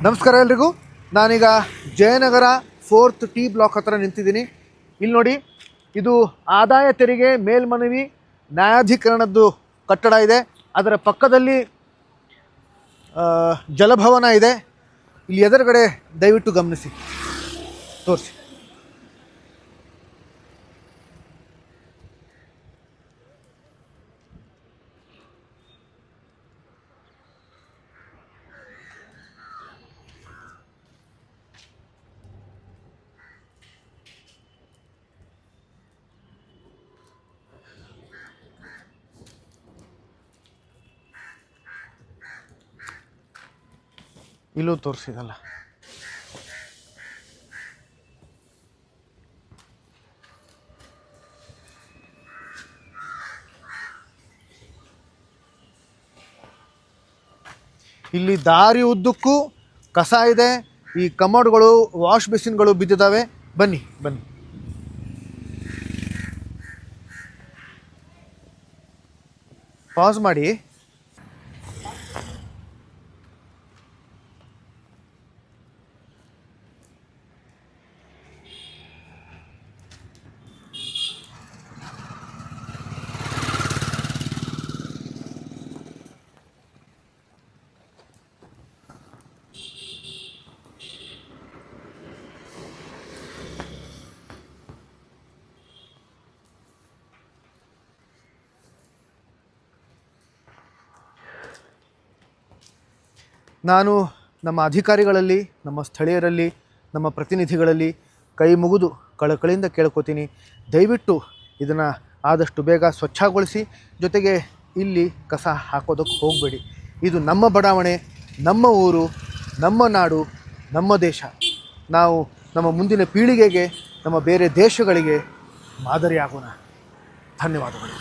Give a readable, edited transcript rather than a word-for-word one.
ನಮಸ್ಕಾರ ಎಲ್ರಿಗೂ. ನಾನೀಗ ಜಯನಗರ 4th T ಬ್ಲಾಕ್ ಹತ್ರ ನಿಂತಿದ್ದೀನಿ. ಇಲ್ಲಿ ನೋಡಿ, ಇದು ಆದಾಯ ತೆರಿಗೆ ಮೇಲ್ಮನವಿ ನ್ಯಾಯಾಧಿಕರಣದ್ದು ಕಟ್ಟಡ ಇದೆ. ಅದರ ಪಕ್ಕದಲ್ಲಿ ಜಲಭವನ ಇದೆ. ಇಲ್ಲಿ ಎದುರುಗಡೆ ದಯವಿಟ್ಟು ಗಮನಿಸಿ, ತೋರಿಸಿ. ಇಲ್ಲೂ ತೋರಿಸಿದಲ್ಲ. ಇಲ್ಲಿ ದಾರಿ ಉದ್ದಕ್ಕೂ ಕಸ ಇದೆ. ಈ ಕಮೋಡ್ಗಳು, ವಾಶ್ ಬೇಸಿನ್ಗಳು ಬಿದ್ದಿದ್ದಾವೆ. ಬನ್ನಿ ಬನ್ನಿ. ಪಾಸ್ ಮಾಡಿ. ನಾನು ನಮ್ಮ ಅಧಿಕಾರಿಗಳಲ್ಲಿ, ನಮ್ಮ ಸ್ಥಳೀಯರಲ್ಲಿ, ನಮ್ಮ ಪ್ರತಿನಿಧಿಗಳಲ್ಲಿ ಕೈ ಮುಗಿದು ಕಳಕಳಿಯಿಂದ ಕೇಳ್ಕೊತೀನಿ, ದಯವಿಟ್ಟು ಇದನ್ನು ಆದಷ್ಟು ಬೇಗ ಸ್ವಚ್ಛಗೊಳಿಸಿ. ಜೊತೆಗೆ ಇಲ್ಲಿ ಕಸ ಹಾಕೋದಕ್ಕೆ ಹೋಗಬೇಡಿ. ಇದು ನಮ್ಮ ಬಡಾವಣೆ, ನಮ್ಮ ಊರು, ನಮ್ಮ ನಾಡು, ನಮ್ಮ ದೇಶ. ನಾವು ನಮ್ಮ ಮುಂದಿನ ಪೀಳಿಗೆಗೆ, ನಮ್ಮ ಬೇರೆ ದೇಶಗಳಿಗೆ ಮಾದರಿಯಾಗೋಣ. ಧನ್ಯವಾದಗಳು.